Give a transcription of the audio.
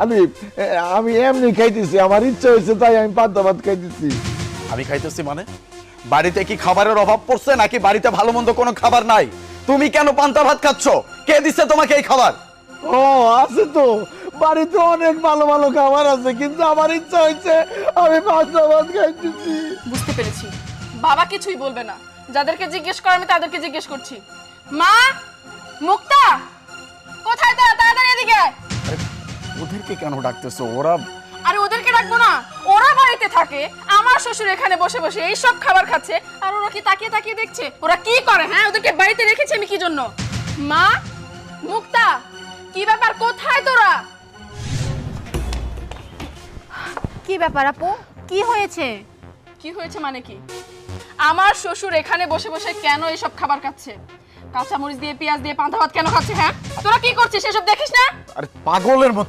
আলিফ, আমি এমনি খাইতেছি, আমার ইচ্ছা হয়েছে তাই আমি পান্তা ভাত খাইতেছি। আমি খাইতেছি মানে? বাড়িতে কি খাবারের অভাব পড়ছে নাকি বাড়িতে ভালো মন্দ কোনো খাবার নাই? তুমি কেন পান্তা ভাত খাচ্ছ? কে দিচ্ছে তোমাকে এই খাবার? ও আছে তো, বাড়িতে অনেক ভালো ভালো খাবার আছে, কিন্তু আমার ইচ্ছা হয়েছে আমি পান্তা ভাত খাইতেছি। বুঝতে পেরেছি, বাবা কিছুই বলবে না। যাদেরকে জিজ্ঞেস কর আমি তাদেরকে জিজ্ঞেস করছি। মা, মুক্তা, কোথায় তোরা? তাড়াতাড়ি এদিকে আয়। আরে, ওদেরকে কেন ডাকতেছো? ওরা আরে ওদেরকে রাখবো না, ওরা বাড়িতে থাকে, আমার শ্বশুর এখানে বসে বসে এই সব খাবার খাচ্ছে, আর ওরা কি তাকিয়ে তাকিয়ে দেখছে? ওরা কি করে? হ্যাঁ, ওদেরকে বাড়িতে রেখেছি আমি কি জন্য? মা, মুক্তা, কি ব্যাপার? কোথায় তোরা? কি ব্যাপার আপু, কি হয়েছে? কি হয়েছে মানে কি? আমার শ্বশুর এখানে বসে বসে কেন এইসব খাবার খাচ্ছে? কাঁচামরিচ দিয়ে, পেঁয়াজ দিয়ে পান্তা ভাত কেন খাচ্ছে? হ্যাঁ, তোরা কি করছিস সেসব দেখিস না? আরে পাগলের মতো